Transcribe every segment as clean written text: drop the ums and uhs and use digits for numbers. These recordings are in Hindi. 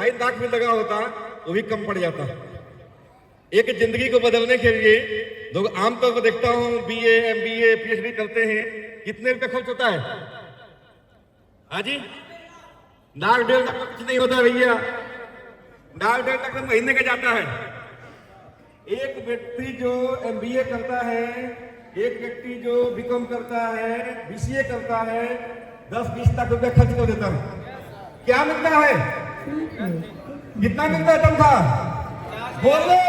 2.5 लाख भी लगा होता वो भी कम पड़ जाता। एक जिंदगी को बदलने के लिए लोग आमतौर पर देखता हूं BA MBA PhD करते हैं, कितने रुपए खर्च होता है? हाँ जी, 1.5 लाख कुछ नहीं होता भैया, 1.5 लाख महीने का जाता है। एक व्यक्ति जो MBA करता है, एक व्यक्ति जो BCom करता है, BCA करता है, 10-20 लाख रुपए खर्च कर देता है। क्या मिलता है? कितना मिलता है तनख्वाह? बोलो।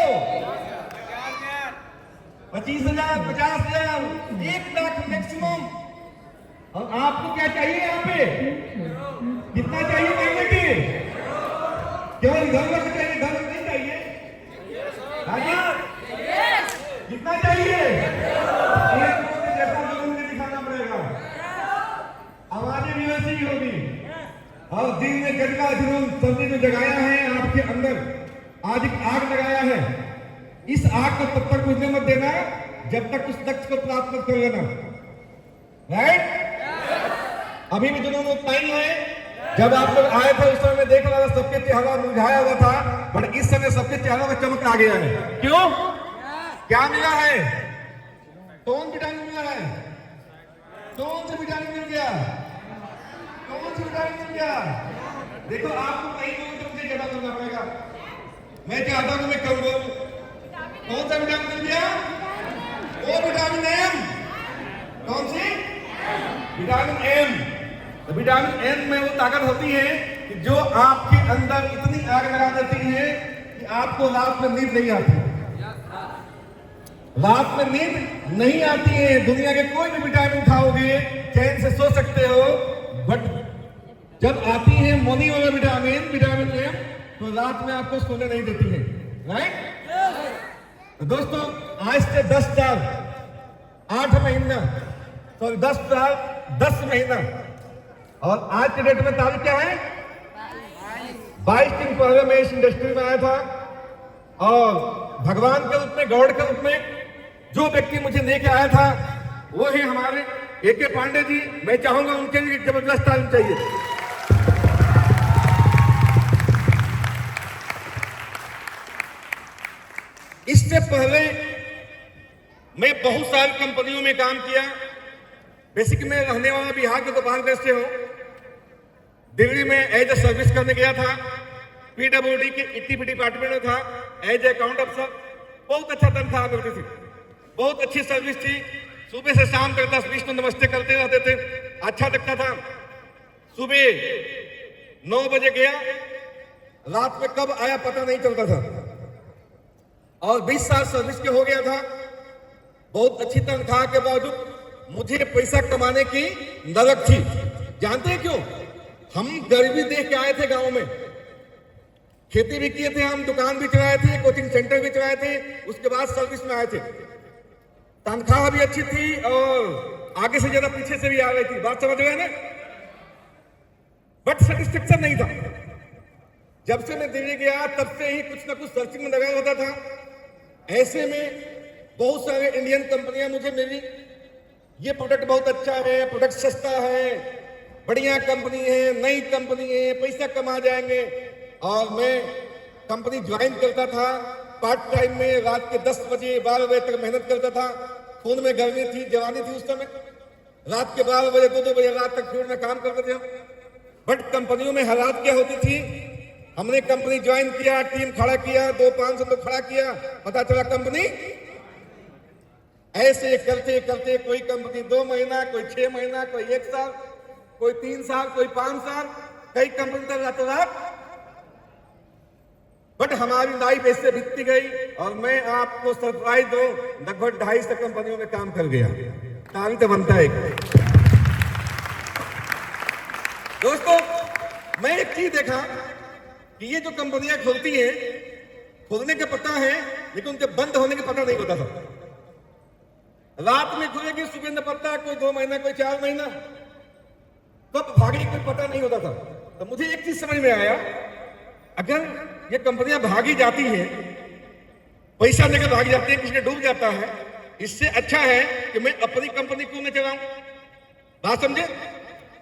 25,000, 50,000, 1 लाख मैक्सिमम। और आपको क्या चाहिए यहाँ पे? कितना चाहिए महीने की? केवल घर में चाहिए, घर नहीं चाहिए? कितना चाहिए? एक जैसा जुनून में दिखाना पड़ेगा, आवाजें भी वैसी ही होगी। और दिन में गंगा जुनून सर्दी में जगाया है आपके अंदर, आज एक आग लगाया है। इस आग को तब तक बुझने मत देना जब तक उस लक्ष्य को प्राप्त मत कर लेना। राइट? अभी भी जुनून उतना ही है। जब आप लोग आए थे उस समय में देख रहा था सबके चेहरा मुरझाया हुआ था, बट इस समय सबके चेहरों में चमक आ गया है। क्यों? क्या मिला है? कौन विटामिन मिला है? कौन सा विटामिन मिल गया? कौन सा विटामिन मिल गया? देखो आपको कहीं तो मुझे ज्यादा करना पड़ेगा, मैं चाहता हूं मैं कम बोलूं। कौन सा विटामिन मिल गया? वो विटामिन M। कौन सी? Vitamin M। तो विटामिन M में वो ताकत होती है कि जो आपके अंदर इतनी आग लगा देती है कि आपको रात में नींद नहीं आती। रात में नींद नहीं आती है। दुनिया के कोई भी विटामिन खाओगे चैन से सो सकते हो, बट जब आती है मोनी वाला विटामिन, विटामिन M, तो रात में आपको सोने नहीं देती है। राइट? तो दोस्तों आज से 10 साल 8 महीना, तो 10 साल 10 महीना, और आज के डेट में तारीख क्या है? 22 दिन पहले मैं इस इंडस्ट्री में आया था, और भगवान के रूप में, गॉड के रूप में जो व्यक्ति मुझे लेके आया था वो है हमारे AK पांडे जी। मैं चाहूंगा उनके लिए जबरदस्त तालीम चाहिए। इससे पहले मैं बहुत सारी कंपनियों में काम किया। बेसिक में रहने वाला बिहार के गोपालगंज से हूं। दिल्ली में एज ए सर्विस करने गया था, PWD के ETP डिपार्टमेंट में था, एज ए अकाउंट अफसर। बहुत अच्छा तनख्वाह मिलती थी, बहुत अच्छी सर्विस थी। सुबह से शाम तक 10-20 तो नमस्ते करते रहते थे, अच्छा लगता था। सुबह 9 बजे गया, रात में कब आया पता नहीं चलता था, और 20 साल सर्विस के हो गया था। बहुत अच्छी तनख्वाह के बावजूद मुझे पैसा कमाने की नरक थी। जानते हैं क्यों? हम गरीबी देख के आए थे गांव में, खेती भी किए थे, हम दुकान भी चलाए थे, कोचिंग सेंटर भी चलाए थे, उसके बाद सर्विस में आए थे। तनख्वाह भी अच्छी थी और आगे से ज्यादा पीछे से भी आ रही थी। बात समझ गए ना? बट सेटिस्फेक्शन नहीं था। जब से मैं दिल्ली गया तब से ही कुछ ना कुछ सर्चिंग में लगा होता था। ऐसे में बहुत सारे इंडियन कंपनियां मुझे मिली, ये प्रोडक्ट बहुत अच्छा है, प्रोडक्ट सस्ता है, बढ़िया कंपनी है, नई कंपनी है, पैसा कमा जाएंगे। और मैं कंपनी ज्वाइन करता था पार्ट टाइम में, रात के 10 बजे 12 बजे तक मेहनत करता था। खून में गर्मी थी, जवानी थी उस समय। रात के 12 बजे 2-2 बजे रात तक फील्ड में काम करते थे। बट कंपनियों में हालात क्या होती थी, हमने कंपनी ज्वाइन किया, टीम खड़ा किया, 200-500 तो खड़ा किया, पता चला कंपनी ऐसे करते करते कोई कंपनी 2 महीना, कोई 6 महीना, कोई 1 साल, कोई 3 साल, कोई 5 साल, कई कंपनी तक रातों रात। बट हमारी लाइफ ऐसे बीतती गई और मैं आपको सरप्राइज दूं, लगभग 250 कंपनियों में काम कर गया। ताली तो बनता है। दोस्तों मैं एक चीज देखा कि ये जो कंपनियां खुलती हैं, खुलने का पता है लेकिन उनके बंद होने का पता नहीं होता था। रात में खुलेगी, सुबह न पता, कोई 2 महीना, कोई 4 महीना, कब भागे कोई पता नहीं होता था। तो मुझे एक चीज समझ में आया, अगर ये कंपनियां भागी जाती हैं, पैसा लेकर भाग जाती है, किसी ने डूब जाता है, इससे अच्छा है कि मैं अपनी कंपनी क्यों न चलाऊं। बात समझे?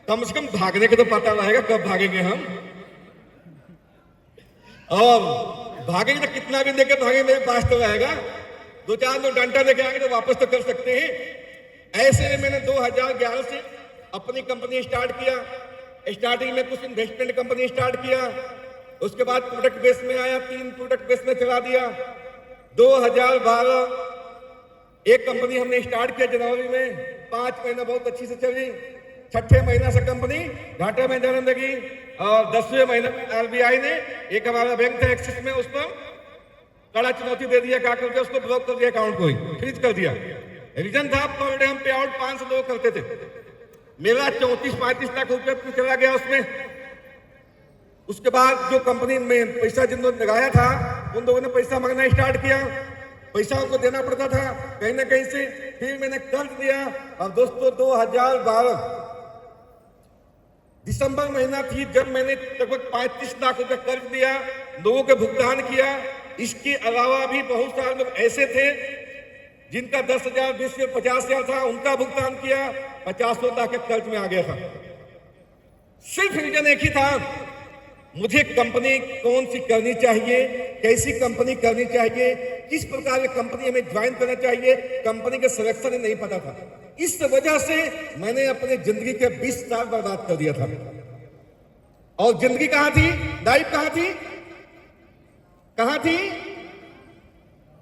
कम से कम भागने का तो पता रहेगा, कब भागेंगे हम। और भागेंगे तो कितना भी देके भागे, मेरे पास तो रहेगा। 2-4 लोग डंडा लेके आएंगे तो वापस तो कर सकते हैं। ऐसे में मैंने 2011 से अपनी कंपनी स्टार्ट किया। स्टार्टिंग में कुछ इन्वेस्टमेंट कंपनी स्टार्ट किया, उसके बाद प्रोडक्ट बेस में आया, 3 प्रोडक्ट बेस में चला दिया। 2012 एक कंपनी हमने स्टार्ट किया जनवरी में, 5 महीना बहुत अच्छी से चली। 6ठे महीना से कंपनी घाटे में जाने लगी और 10वें महीने में आरबीआई ने, एक हमारा बैंक था एक्सिस में, उस पर कड़ा चुनौती दे दिया, क्या करके उसको ब्लॉक कर दिया, अकाउंट को ही फ्रीज कर दिया। रीजन था पर डे हम पे आउट 500 लोग करते थे, मेरा 34-35 लाख रुपया चला गया उसमें। उसके बाद जो कंपनी में पैसा जिन लोगों ने लगाया था उन लोगों ने पैसा मांगना स्टार्ट किया, पैसा उनको देना पड़ता था कहीं ना कहीं से। फिर मैंने कर्ज दिया और दोस्तों 2012 दिसंबर महीना थी जब मैंने लगभग 35 लाख रुपए कर्ज दिया, लोगों के भुगतान किया। इसके अलावा भी बहुत सारे लोग ऐसे थे जिनका 10,000, 20,000, 50,000 था, उनका भुगतान किया, 50 लाख के कर्ज में आ गया था। सिर्फ रीजन एक ही था, मुझे कंपनी कौन सी करनी चाहिए, कैसी कंपनी करनी चाहिए, किस प्रकार की कंपनी हमें ज्वाइन करना चाहिए, कंपनी का सिलेक्शन ही नहीं पता था। इस वजह से मैंने अपने जिंदगी के 20 साल बर्बाद कर दिया था। और जिंदगी कहां थी, लाइफ कहां थी, कहां थी,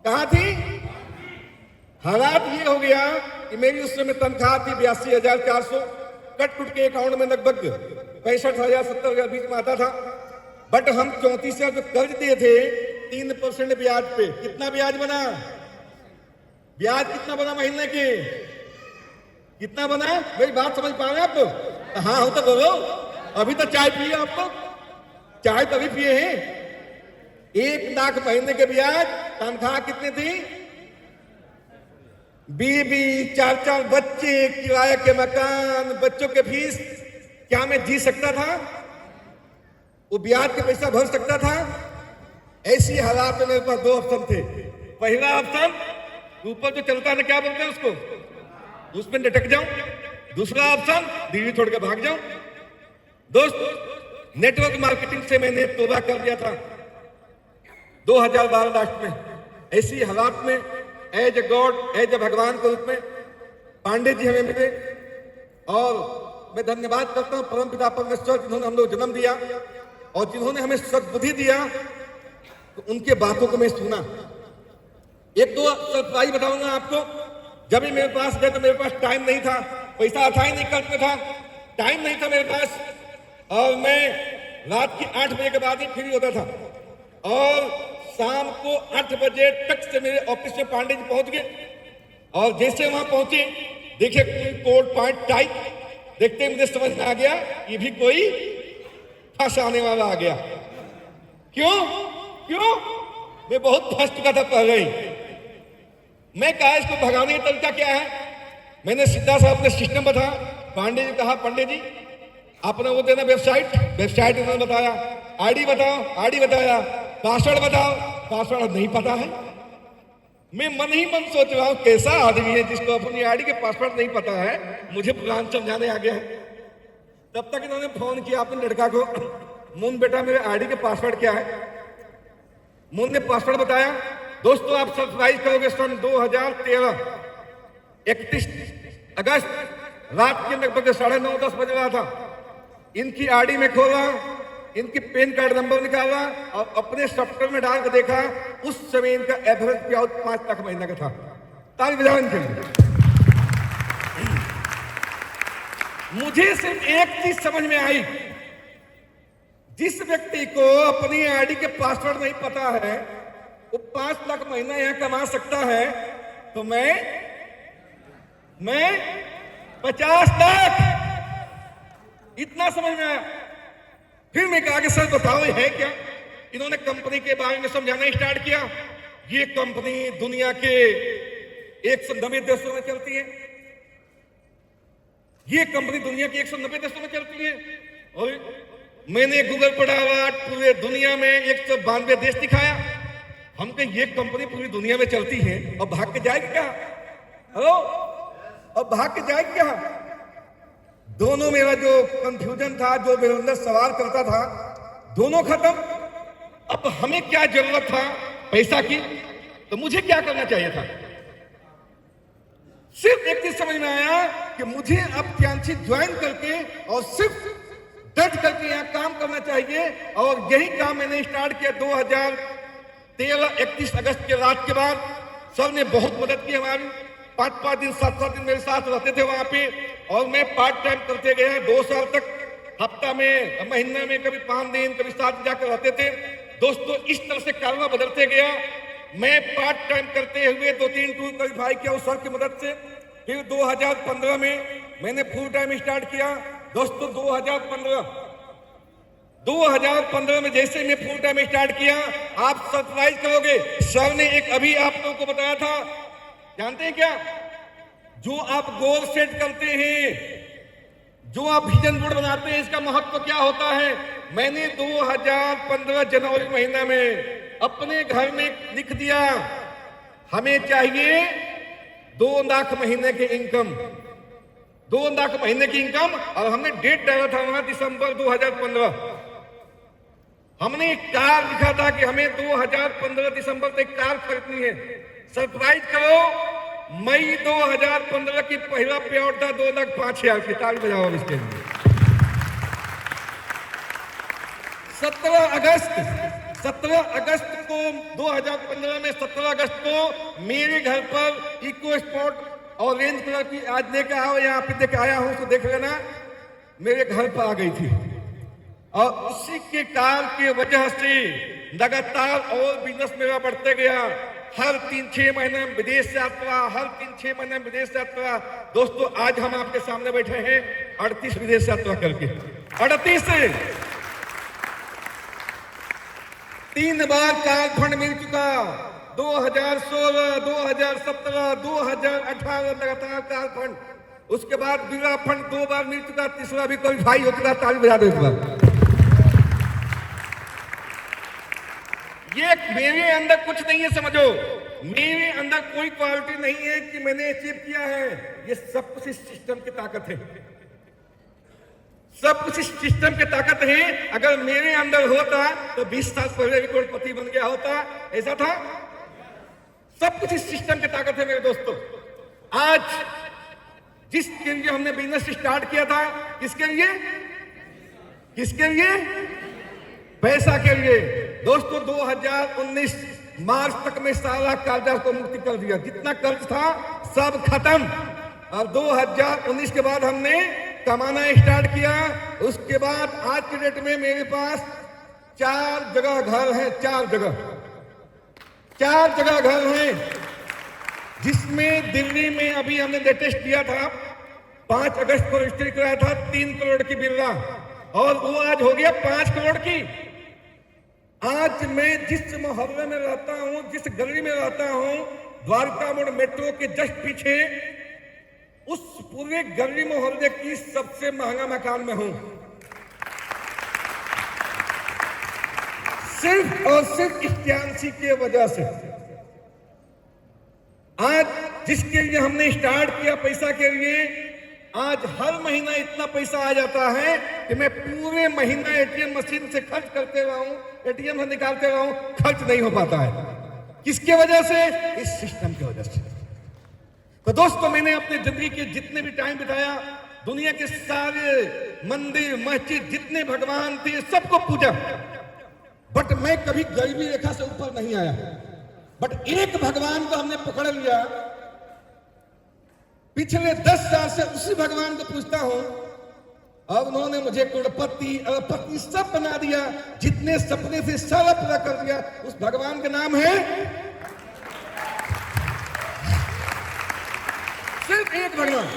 कहां थी? हालात ये हो गया कि मेरी उस समय तनख्वाह थी 82,400, कट कुट के अकाउंट में लगभग 65,000, 70,000 बीच में आता था। बट हम 34,000 जो कर्ज दिए थे 3% ब्याज पे, कितना ब्याज बना, ब्याज कितना बना महीने के, कितना बना? मेरी बात समझ पा रहे हैं आप? हाँ हो तो बोलो। अभी तो चाय पिए आप लोग, चाय तभी पिए हैं। 1 लाख महीने के ब्याज, तनख्वाह कितनी थी? बीबी, 4-4 बच्चे, किराए के मकान, बच्चों के फीस, क्या मैं जी सकता था? वो ब्याज के पैसा भर सकता था? ऐसी हालात में मेरे पास 2 ऑप्शन थे। पहला ऑप्शन, ऊपर जो चलता है ना, क्या बोलते हैं उसको, उसमें लटक जाऊं। दूसरा ऑप्शन, बीवी छोड़ के भाग जाऊं। दोस्त, नेटवर्क मार्केटिंग से मैंने तौबा कर दिया था 2012 लास्ट में। ऐसी हालात में as a god, as a भगवान के रूप में पांडे जी हमें मिले और मैं धन्यवाद करता हूं परम पिता परमेश्वर जिन्होंने हम लोग जन्म दिया और जिन्होंने हमें सद्बुद्धि दिया। तो उनके बातों को मैं सुना। 1-2 सरप्राइज बताऊंगा आपको। जब भी मेरे पास गए तो मेरे पास टाइम नहीं था, पैसा आता ही नहीं, कर्ज में था, टाइम नहीं था मेरे पास, और मैं रात की 8 बजे के बाद ही फ्री होता था और शाम को 8 बजे तक से मेरे ऑफिस में पांडे जी पहुंच गए। और जैसे वहां पहुंचे, देखे कोट पैंट टाई, देखते मुझे समझ में आ गया ये भी कोई फंसाने वाला आ गया। क्यों क्यों? मैं बहुत फंस चुका था पहले ही। मैं कहा इसको भगाने का तरीका क्या है? मैंने सीधा सा अपने सिस्टम बताया। पांडे जी कहा, पंडित जी अपना वो देना वेबसाइट उन्होंने बताया, आईडी बताओ, आईडी बताया, पासवर्ड बताओ, पासवर्ड नहीं पता है। मैं मन ही मन सोच रहा हूं कैसा आदमी है जिसको अपनी आईडी के पासवर्ड नहीं पता है, मुझे प्लान समझाने आ गया है। तब तक इन्होंने फोन किया अपने लड़का को, मुन बेटा मेरे आईडी के पासवर्ड क्या है? मुन ने पासवर्ड बताया। दोस्तों आप सरप्राइज करोगे, सन 2013 31 अगस्त रात के लगभग 9:30-10 बज रहा था। इनकी आईडी में खोला, इनकी पैन कार्ड नंबर निकाला और अपने सॉफ्टवेयर में डाल कर देखा, उस समय इनका एवरेज पे आउट 5 लाख महीने का था। ताली बजाओ इनके लिए। मुझे सिर्फ एक चीज समझ में आई, जिस व्यक्ति को अपनी आईडी के पासवर्ड नहीं पता है वो 5 लाख महीना यहां कमा सकता है, तो मैं 50 लाख, इतना समझ में आया। फिर मैं कहा कि सर बताओ ये है क्या? इन्होंने कंपनी के बारे में समझाना स्टार्ट किया। ये कंपनी दुनिया के 190 देशों में चलती है, ये कंपनी दुनिया के 190 देशों में चलती है। और मैंने गूगल पर डाला, पूरे दुनिया में 192 देश दिखाया। हम कहें ये कंपनी पूरी दुनिया में चलती है और भाग के जाएगी क्या? हेलो, और भाग के जाएगी क्या? दोनों मेरा जो कंफ्यूजन था, जो मेरे अंदर सवाल करता था, दोनों खत्म। अब हमें क्या जरूरत था पैसा की, तो मुझे क्या करना चाहिए था? सिर्फ एक चीज समझ में आया कि मुझे अब क्यांशी ज्वाइन करके और सिर्फ डट करके यहाँ काम करना चाहिए। और यही काम मैंने स्टार्ट किया 2013 31 अगस्त के रात के बाद। सर ने बहुत मदद की हमारी, 5-5 दिन 7-7 दिन मेरे साथ रहते थे वहां पे, और मैं पार्ट टाइम करते गया 2 साल तक। हफ्ता में, महीना में कभी 5 दिन, कभी 7 दिन जाकर रहते थे। दोस्तों, इस तरह से कारवा बदलते गया। मैं पार्ट टाइम करते हुए 2-3 टूर क्वालिफाई किया उस सर की मदद से। फिर 2015 में मैंने फुल टाइम स्टार्ट किया। दोस्तों 2015 में जैसे मैं फुल टाइम स्टार्ट किया, आप सरप्राइज करोगे, सर ने एक अभी आप लोगों को बताया था, जानते हैं क्या? जो आप गोल सेट करते हैं, जो आप विजन बोर्ड बनाते हैं, इसका महत्व क्या होता है? मैंने 2015 जनवरी महीना में अपने घर में लिख दिया, हमें चाहिए 2 लाख महीने के इनकम, 2 लाख महीने की इनकम। और हमने डेट डाला था वहां दिसंबर 2015। हमने एक कार लिखा था कि हमें 2015 दिसंबर तक कार खरीदनी है। सरप्राइज करो, मई 2015 की पहला पे आउट था 2,05,000 की। ताली बजाओ इसके लिए। 17 अगस्त को 2015 में 17 अगस्त को मेरे घर पर इको स्पोर्ट ऑरेंज कलर की आज लेकर आओ, यहाँ पे देख आया हूं तो देख लेना, मेरे घर पर आ गई थी। और उसी के काम की वजह से लगातार और बिजनेस मेरा बढ़ते गया। हर 3-6 महीने में विदेश यात्रा, हर 3-6 महीने में विदेश यात्रा। दोस्तों, आज हम आपके सामने बैठे हैं 38 विदेश यात्रा करके। 38 से 3 बार कार फंड मिल चुका। 2016, 2017, 2018 लगातार कार फंड। उसके बाद बिरला फंड 2 बार मिल चुका, तीसरा भी क्वालिफाई हो चुका। ताली बजा दो एक बार। ये मेरे अंदर कुछ नहीं है, समझो, मेरे अंदर कोई क्वालिटी नहीं है कि मैंने अचीव किया है। ये सब कुछ इस सिस्टम की ताकत है, सब कुछ इस सिस्टम की ताकत है। अगर मेरे अंदर होता तो 20 साल पहले भी करोड़पति बन गया होता। ऐसा था? सब कुछ इस सिस्टम की ताकत है मेरे दोस्तों। आज जिसके लिए हमने बिजनेस स्टार्ट किया था, किसके लिए? किसके लिए? पैसा के लिए। दोस्तों 2019 मार्च तक में सारा कर्जा को मुक्ति कर दिया। जितना कर्ज था सब खत्म। और 2019 के बाद हमने कमाना स्टार्ट किया। उसके बाद आज के डेट में मेरे पास 4 जगह घर है, 4 जगह घर है, जिसमें दिल्ली में अभी हमने लेटेस्ट किया था 5 अगस्त को रजिस्ट्री कराया था 3 करोड़ की बिरला, और वो आज हो गया 5 करोड़ की। आज मैं जिस मोहल्ले में रहता हूं, जिस गली में रहता हूं, द्वारका मोड़ मेट्रो के जस्ट पीछे, उस पूरे गली मोहल्ले की सबसे महंगा मकान में हूं। सिर्फ और सिर्फ क्यांशी की वजह से। आज जिसके लिए हमने स्टार्ट किया पैसा के लिए, आज हर महीना इतना पैसा आ जाता है कि मैं पूरे महीना एटीएम मशीन से खर्च करते रहूं, एटीएम से निकालते रहूं, खर्च नहीं हो पाता है। किसके वजह से? इस सिस्टम की वजह से। तो दोस्तों, मैंने अपने जिंदगी के जितने भी टाइम बिताया, दुनिया के सारे मंदिर मस्जिद जितने भगवान थे सबको पूजा, बट मैं कभी गरीबी रेखा से ऊपर नहीं आया। बट एक भगवान को हमने पकड़ लिया। पिछले 10 साल से उसी भगवान को पूछता हूं, और उन्होंने मुझे करोड़पति अरबपति सब बना दिया। जितने सपने थे सारा पूरा कर दिया। उस भगवान का नाम है, सिर्फ एक भगवान,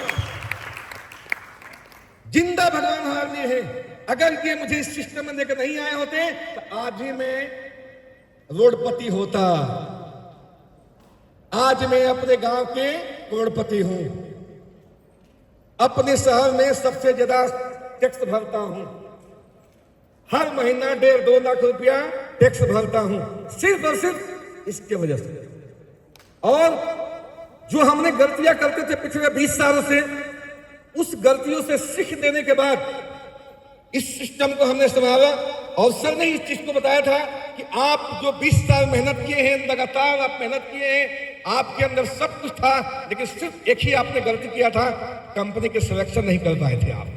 जिंदा भगवान हमारे लिए है। अगर ये मुझे इस सिस्टम में लेकर नहीं आए होते तो आज ही मैं रोडपति होता। आज मैं अपने गांव के करोड़पति हूं। अपने शहर में सबसे ज्यादा टैक्स भरता हूं। हर महीना 1.5-2 लाख रुपया टैक्स भरता हूं, सिर्फ और सिर्फ इसके वजह से। और जो हमने गलतियां करते थे पिछले 20 सालों से, उस गलतियों से सीख देने के बाद इस सिस्टम को हमने संभाला और सर ने इस चीज को बताया था कि आप जो 20 साल मेहनत किए हैं, लगातार आप मेहनत किए हैं, आपके अंदर सब कुछ था, लेकिन सिर्फ एक ही आपने गलती किया था, कंपनी के सिलेक्शन नहीं कर पाए थे आप।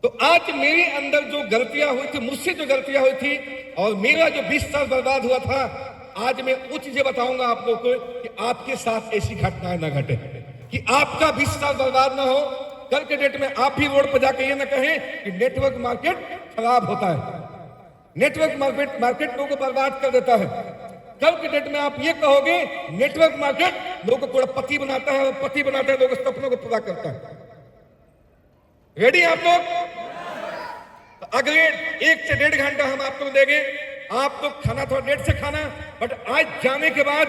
तो आज मेरे अंदर जो गलतियां हुई थी, मुझसे जो गलतियां हुई थी और मेरा जो 20 साल बर्बाद हुआ था, आज मैं वो चीजें बताऊंगा आप लोगों को कि आपके साथ ऐसी घटनाएं ना घटे, कि आपका 20 साल बर्बाद ना हो। कल के डेट में आप भी रोड पर जाके ये ना कहें कि नेटवर्क मार्केट खराब होता है। नेटवर्क मार्केट लोगों को बर्बाद कर देता है। कल के डेट में आप ये कहोगे नेटवर्क मार्केट लोगों को पति बनाता है, और पति बनाता है लोगों के सपनों को पूरा करता है। रेडी आप लोग? तो अगले 1 से 1.5 घंटा हम आपको देंगे। आप लोग खाना थोड़ा लेट से खाना, बट आज जाने के बाद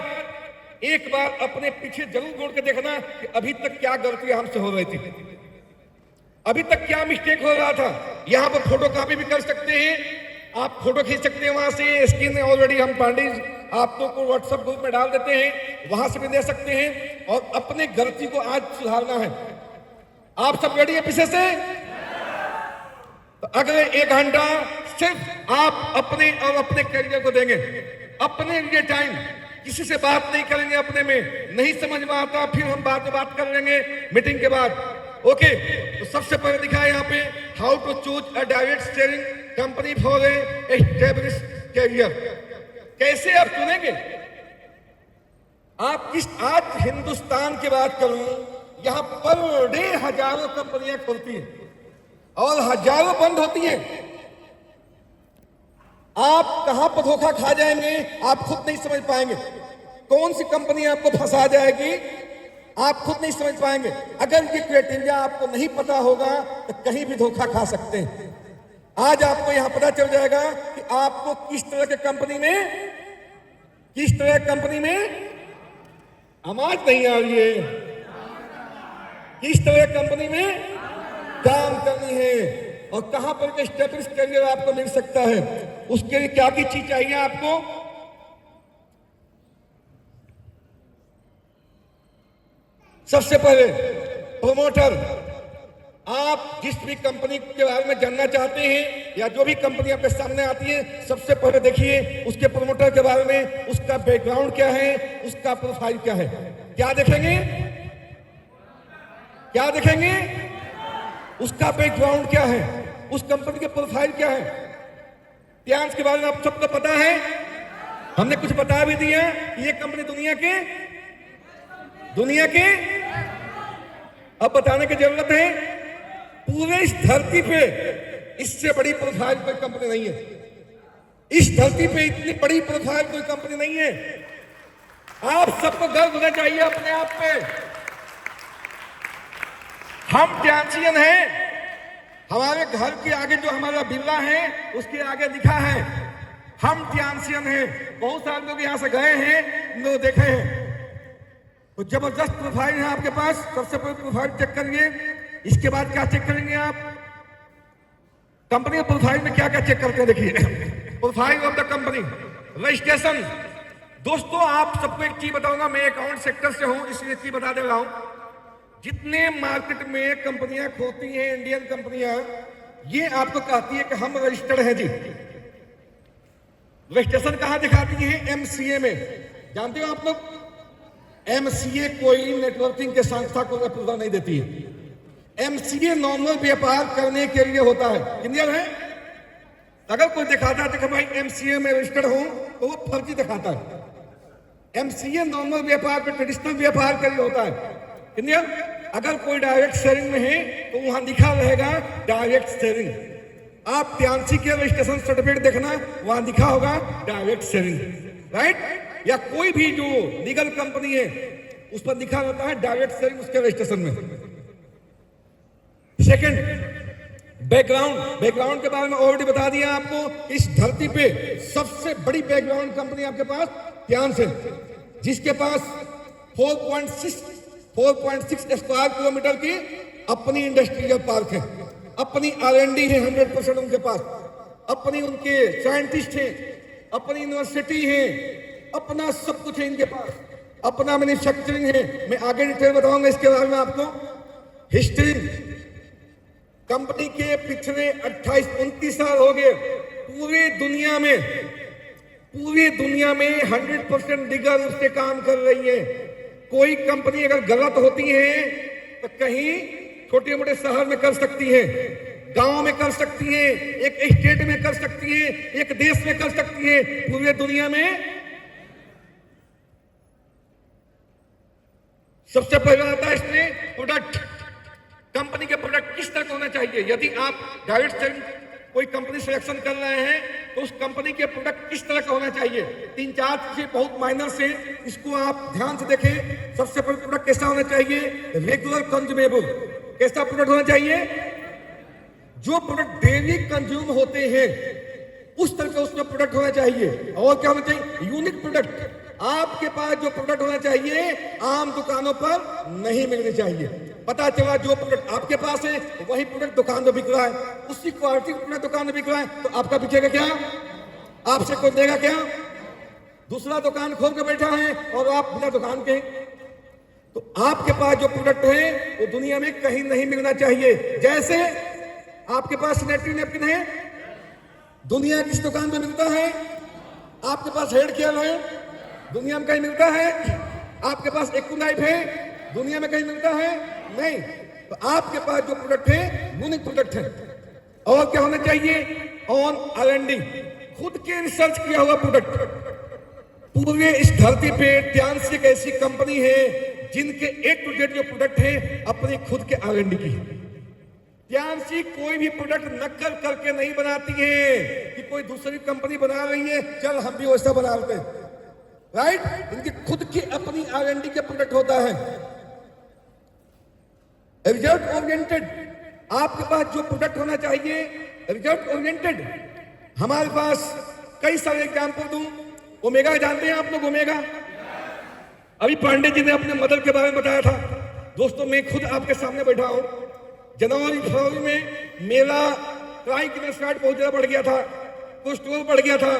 एक बार अपने पीछे जरूर मुड़ के देखना कि अभी तक क्या गलतियां हमसे हो रही थी, अभी तक क्या मिस्टेक हो रहा था। यहां पर फोटो कॉपी भी कर सकते हैं, आप फोटो खींच सकते हैं वहां से। स्क्रीन में ऑलरेडी हम पांडे आप लोग को व्हाट्सएप ग्रुप में डाल देते हैं, वहां से भी दे सकते हैं। और अपने गलती को आज सुधारना है। आप सब रेडी है पीछे से? तो अगले 1 घंटा सिर्फ आप अपने और अपने करियर को देंगे, अपने लिए टाइम। किसी से बात नहीं करेंगे, अपने में नहीं समझ में आता फिर हम बाद में बात कर लेंगे मीटिंग के बाद। ओके, तो सबसे पहले दिखा है यहाँ पे how to choose a direct steering company for a establish career. कैसे आप चुनेंगे? आप किस, आज हिंदुस्तान की बात करूं, यहां पर डे हजारों कंपनियां खुलती हैं और हजारों बंद होती हैं। आप कहां पर धोखा खा जाएंगे आप खुद नहीं समझ पाएंगे। कौन सी कंपनी आपको फंसा जाएगी आप खुद नहीं समझ पाएंगे। अगर ये क्राइटेरिया आपको नहीं पता होगा तो कहीं भी धोखा खा सकते हैं। आज आपको यहां पता चल जाएगा कि आपको किस तरह के कंपनी में आवाज नहीं आ रही है, किस तरह कंपनी में काम करनी है और कहां पर एस्टैब्लिश करियर आपको मिल सकता है। उसके लिए क्या की चीज चाहिए आपको? सबसे पहले प्रमोटर। आप जिस भी कंपनी के बारे में जानना चाहते हैं या जो भी कंपनी आपके सामने आती है, सबसे पहले देखिए उसके प्रमोटर के बारे में, उसका बैकग्राउंड क्या है, उसका प्रोफाइल क्या है। क्या देखेंगे? क्या देखेंगे? उसका बैकग्राउंड क्या है, उस कंपनी के प्रोफाइल क्या है। प्यांस के बारे में आप सबको पता है, हमने कुछ बता भी दिया। ये कंपनी दुनिया के अब बताने की जरूरत है। पूरे इस धरती पे इससे बड़ी प्रोफाइल कोई कंपनी नहीं है। इस धरती पे इतनी बड़ी प्रोफाइल कोई कंपनी नहीं है। आप सबको गर्व होना चाहिए अपने आप पे। हम ध्यानसियन हैं। हमारे घर के आगे जो हमारा बिल्ला है उसके आगे लिखा है हम ध्यानसियन हैं। बहुत सारे लोग यहां से गए हैं, लोग देखे हैं। तो जबरदस्त प्रोफाइल है आपके पास। सबसे पहले प्रोफाइल चेक करिए। इसके बाद क्या चेक करेंगे आप? कंपनी के प्रोफाइल में क्या क्या चेक करते हैं देखिए। Profile of the company, registration. दोस्तों आप सबको एक चीज बताऊंगा, मैं अकाउंट सेक्टर से हूं इसलिए चीज बता दे रहा हूं। जितने मार्केट में कंपनियां खोलती हैं इंडियन कंपनियां, ये आपको कहती है कि हम रजिस्टर्ड हैं जी। रजिस्ट्रेशन कहां दिखाती है? एमसीए में। जानते हो आप लोग एमसीए कोई नेटवर्किंग के संस्था को अप्रूवल नहीं देती है। एमसीए नॉर्मल व्यापार करने के लिए होता है। क्लियर है? अगर कोई दिखाता है कि भाई एमसीए में रजिस्टर्ड हूं तो वो फर्जी दिखाता है। एमसीए नॉर्मल व्यापार पे, ट्रेडिशनल व्यापार के लिए होता है। क्लियर? अगर कोई डायरेक्ट शेयरिंग में है तो वहां लिखा रहेगा डायरेक्ट शेयरिंग। आप प्यांसी के रजिस्ट्रेशन सर्टिफिकेट देखना, वहां लिखा होगा डायरेक्ट शेयरिंग, राइट? या कोई भी जो लीगल कंपनी है उस पर लिखा रहता है डायरेक्ट शेयरिंग उसके रजिस्ट्रेशन में। सेकंड, बैकग्राउंड के बारे में ऑलरेडी बता दिया आपको। इस धरती पे सबसे बड़ी बैकग्राउंड कंपनी आपके पास ध्यान से, जिसके पास 4.6 स्क्वायर किलोमीटर की अपनी इंडस्ट्रियल पार्क है, अपनी R&D है 100% उनके पास, अपनी उनके साइंटिस्ट हैं, अपनी यूनिवर्सिटी है, अपना सब कुछ है इनके पास, अपना मैन्युफैक्चरिंग है। मैं आगे डिटेल बताऊंगा इसके बारे में आपको। हिस्ट्री, कंपनी के पिछले 28-29 साल हो गए पूरी दुनिया में 100% लीगल रूप से काम कर रही है। कोई कंपनी अगर गलत होती है तो कहीं छोटे मोटे शहर में कर सकती है, गांव में कर सकती है, एक स्टेट में कर सकती है, एक देश में कर सकती है, पूरी दुनिया में। सबसे पहले आता है इसमें प्रोडक्ट। कंपनी के प्रोडक्ट किस तरह का होना चाहिए। यदि आप डायरेक्ट सेलिंग कोई कंपनी सिलेक्शन कर रहे हैं तो उस कंपनी के प्रोडक्ट किस तरह का होना चाहिए। 3-4 चीजें बहुत माइनर से, इसको आप ध्यान से देखें। सबसे पहले प्रोडक्ट कैसा होना चाहिए, रेगुलर कंज्यूमेबल। कैसा प्रोडक्ट होना चाहिए, जो प्रोडक्ट डेली कंज्यूम होते हैं उस तरह का उसमें प्रोडक्ट होना चाहिए। और क्या होना चाहिए, यूनिक प्रोडक्ट। आपके पास जो प्रोडक्ट होना चाहिए आम दुकानों पर नहीं मिलने चाहिए। पता चला जो प्रोडक्ट आपके पास है वही प्रोडक्ट दुकान में बिक रहा है, उसी क्वालिटी का प्रोडक्ट दुकान में बिक रहा है, तो आपका बिकेगा क्या, आपसे कोई देगा क्या। दूसरा दुकान खोल के बैठा है और आप बिना दुकान के, तो आपके पास जो प्रोडक्ट है वो दुनिया में कहीं नहीं मिलना चाहिए। जैसे आपके पास सैनिटरी नैपकिन है, दुनिया किस दुकान में मिलता है। आपके पास हेड केयर है, दुनिया में कहीं मिलता है। आपके पास एक्को नाइफ है, दुनिया में कहीं मिलता है नहीं। तो आपके पास जो प्रोडक्ट है यूनिक प्रोडक्ट है। और क्या होना चाहिए, ऑन R&D, खुद के रिसर्च किया हुआ प्रोडक्ट। पूरे इस धरती पे ट्यांसी एक ऐसी कंपनी है जिनके A to Z जो प्रोडक्ट है अपने खुद के R&D की है। ट्यांसी कोई भी प्रोडक्ट नकल करके नहीं बनाती है कि कोई दूसरी कंपनी बना रही है चल हम भी वैसा बना लेते हैं, राइट। इनकी खुद की अपनी R&D के प्रोडक्ट होता है। रिजल्ट ओरिएंटेड, आपके पास जो प्रोडक्ट होना चाहिए रिजल्ट ओरिएंटेड। हमारे पास कई सारे एग्जाम्पल दूं। ओमेगा जानते हैं आप लोग, ओमेगा। अभी पांडे जी ने अपने मदर के बारे में बताया था। दोस्तों मैं खुद आपके सामने बैठा हूं। जनवरी फरवरी में मेरा ट्राइग्लिसराइड बहुत ज्यादा बढ़ गया था, कोलेस्ट्रॉल बढ़ गया था,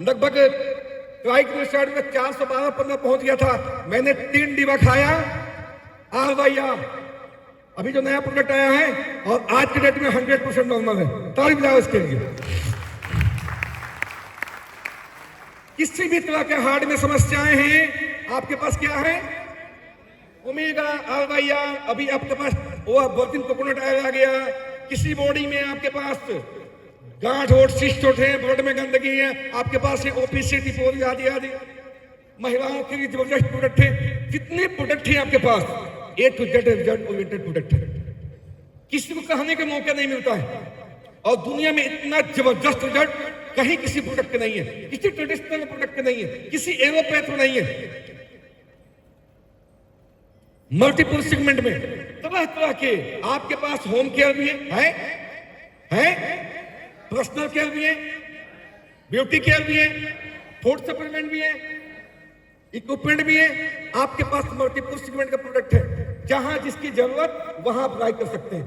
लगभग ट्राइग्लिसराइड में 412-15 पहुंच गया था। मैंने 3 डिब्बा खाया R/R, अभी जो नया प्रोडक्ट आया है और आज के डेट में 100% नॉर्मल है। तारीफ जाओ इसके लिए। किसी भी तरह के हार्ट में समस्याएं हैं आपके पास क्या है, ओमेगा R/R। अभी आपके पास वो वर्किंग कोकोनट ऑयल आ गया। किसी बॉडी में आपके पास गांठ और सिस्ट है, ब्लड में गंदगी है, आपके पास है ओपिसिटी, पोरी आदि आदि। महिलाओं के लिए जबरदस्त प्रोडक्ट है। कितने प्रोडक्ट है आपके पास, A to Z result oriented product है। किसी को कहने का मौका नहीं मिलता है और दुनिया में इतना जबरदस्त रिजल्ट कहीं किसी प्रोडक्ट के नहीं है, किसी ट्रेडिशनल प्रोडक्ट के नहीं है, किसी एरोपैथ में नहीं है। मल्टीपल सेगमेंट में तरह तरह के आपके पास होम केयर भी है, पर्सनल केयर भी है, ब्यूटी केयर भी है, फूड सप्लीमेंट भी है, इक्विपमेंट भी है। आपके पास मल्टीपल सेगमेंट का प्रोडक्ट है। जहां जिसकी जरूरत वहां अप्लाई कर सकते हैं।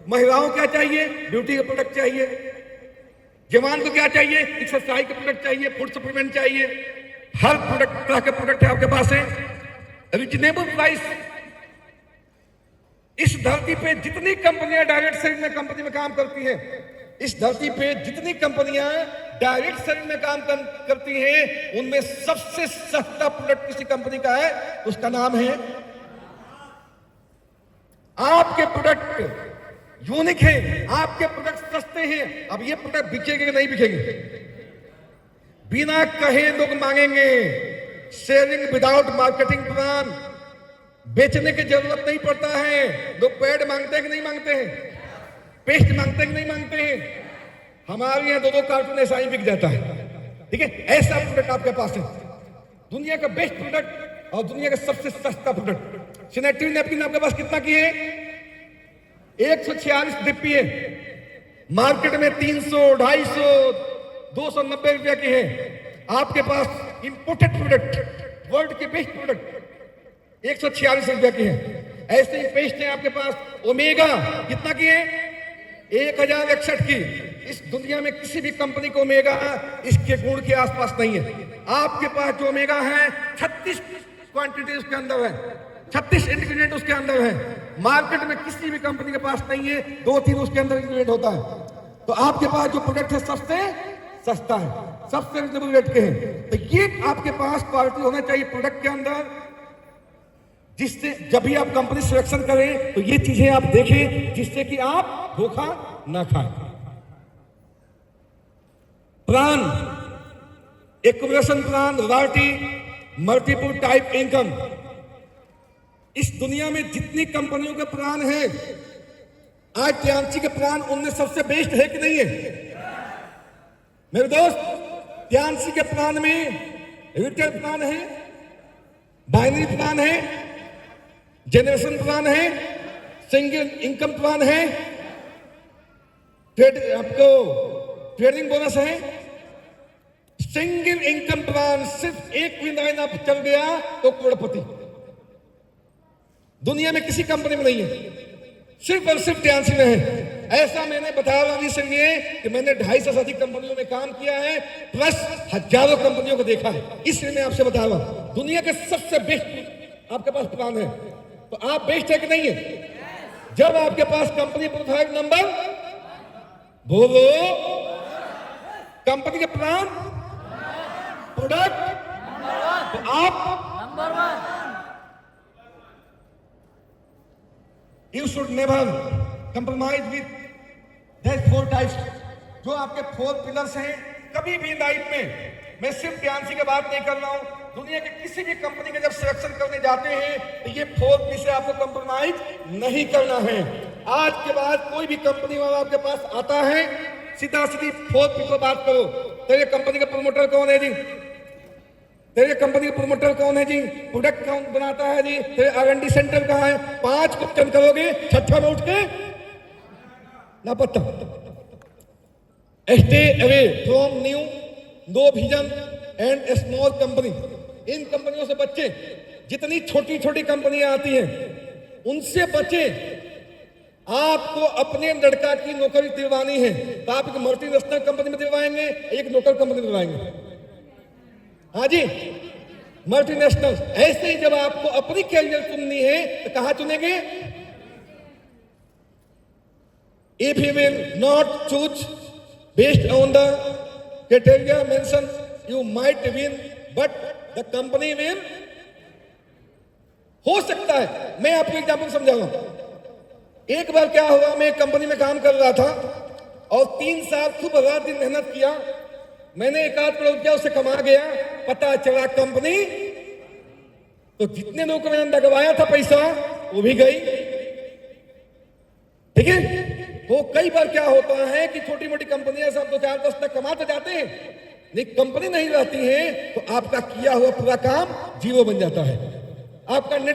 महिलाओं क्या चाहिए, ब्यूटी का प्रोडक्ट चाहिए। जवान को क्या चाहिए, एक्सरसाइज का प्रोडक्ट चाहिए, फूड सप्लीमेंट चाहिए। हर प्रोडक्ट तरह के प्रोडक्ट है आपके पास है। Reasonable price. इस धरती पे जितनी कंपनियां डायरेक्ट सेलिंग में कंपनी में काम करती हैं, इस धरती पे जितनी कंपनियां डायरेक्ट सेलिंग में काम करती हैं, उनमें सबसे सस्ता प्रोडक्ट किसी कंपनी का है, उसका नाम है। आपके प्रोडक्ट यूनिक है, आपके प्रोडक्ट सस्ते हैं। अब ये प्रोडक्ट बिकेंगे कि नहीं बिकेंगे, बिना कहे लोग मांगेंगे। सेलिंग विदाउट मार्केटिंग प्लान, बेचने की जरूरत नहीं पड़ता है। लोग पैड मांगते हैं कि नहीं मांगते हैं, पेस्ट मांगते हैं कि नहीं मांगते हैं। हमारे यहाँ 2-2 कार्टून ऐसा ही बिक जाता है। ठीक है, ऐसा प्रोडक्ट आपके पास है, दुनिया का बेस्ट प्रोडक्ट और दुनिया का सबसे सस्ता प्रोडक्ट। सैनिटरी नैपकिन आपके पास कितना की है, 146 डिब्बी है। मार्केट में 300, 250, 290 रुपया की है। आपके पास इंपोर्टेड प्रोडक्ट, वर्ल्ड के बेस्ट प्रोडक्ट 146 रुपया की है। ऐसे ही पेस्ट है आपके पास। ओमेगा कितना की है, 1061 की। इस दुनिया में किसी भी कंपनी को ओमेगा इसके गुण के आसपास नहीं है। आपके पास जो ओमेगा है 36 क्वांटिटी उसके अंदर है। 36 इंग्रेडिएंट उसके अंदर है। मार्केट में किसी भी कंपनी के पास नहीं है, 2-3 उसके अंदर इंग्रेडिएंट होता है। तो आपके पास जो प्रोडक्ट है सबसे सस्ता है, सबसे रिजनेबल रेट के हैं। तो ये आपके पास क्वालिटी होना चाहिए प्रोडक्ट के अंदर, जिससे जब भी आप कंपनी सिलेक्शन करें तो ये चीजें आप देखें जिससे कि आप धोखा ना खाएं। Plan, accumulation plan, royalty, multiple type income. इस दुनिया में जितनी कंपनियों के प्लान हैं, आज टियांसी के प्लान उनमें सबसे बेस्ट है कि नहीं है? मेरे दोस्त, टियांसी के प्लान में रिटेल प्लान है, बाइनरी प्लान है, जनरेशन प्लान है, सिंगल इनकम प्लान है, आपको ट्रेडिंग बोनस है। सिंगल इनकम प्लान सिर्फ एक भी लाइन आप चल गया तो करोड़पति। दुनिया में किसी कंपनी में नहीं है, सिर्फ और सिर्फ टियांसी में है। ऐसा मैंने बताया इसलिए कि मैंने 250 से अधिक कंपनियों में काम किया है, प्लस हजारों कंपनियों को देखा है, इसलिए मैं आपसे बता रहा हूं दुनिया के सबसे बेस्ट आपके पास प्लान है। तो आप बेस्ट है कि नहीं है? जब आपके पास कंपनी प्रोफाइल नंबर बोलो, कंपनी के प्लान, प्रोडक्ट, तो आप number 1। You should never compromise with that 4 types। जो आपके 4 पिलर्स हैं, कभी भी लाइफ में, मैं सिर्फ टियांसी की बात नहीं कर रहा हूं, दुनिया के किसी भी कंपनी के जब सिलेक्शन करने जाते हैं तो ये 4 पी से आपको कंप्रोमाइज नहीं करना है। आज के बाद कोई भी कंपनी वाला आपके पास आता है, सीधा सीधी 4 पी पर बात करो। तेरे कंपनी का प्रमोटर कौन है जी? तेरे कंपनी का प्रमोटर कौन है जी? प्रोडक्ट कौन बनाता है जी? तेरे R&D सेंटर कहाँ है? 5 क्वेश्चन करोगे, छठा में उठ के लापता। Stay away from new, no vision and small company. इन कंपनियों से बच्चे, जितनी छोटी छोटी कंपनियां आती हैं उनसे बचे। आपको अपने लड़का की नौकरी दिलवानी है तो आप एक मल्टीनेशनल कंपनी में दिलवाएंगे, एक लोकल कंपनी में दिलवाएंगे? हाँ जी, मल्टीनेशनल। ऐसे ही जब आपको अपनी कैरियर चुननी है तो कहां चुनेंगे? If you will not choose based on the criteria mention, you might win but the company will. हो सकता है, मैं आपको एग्जाम्पल समझाऊंगा। एक बार क्या हुआ, मैं एक कंपनी में काम कर रहा था और 3 साल खूब रात दिन मेहनत किया। मैंने 1-8 करोड़ रुपया उससे कमा गया। पता चला कंपनी, तो जितने लोगों को मैंने लगवाया था पैसा वो भी गई। ठीक है, वो कई बार क्या होता है कि छोटी मोटी कंपनियां सब 2-4-10 तक कमाते जाते हैं, लेकिन कंपनी नहीं रहती है तो आपका किया हुआ पूरा काम जीरो बन जाता है। आपका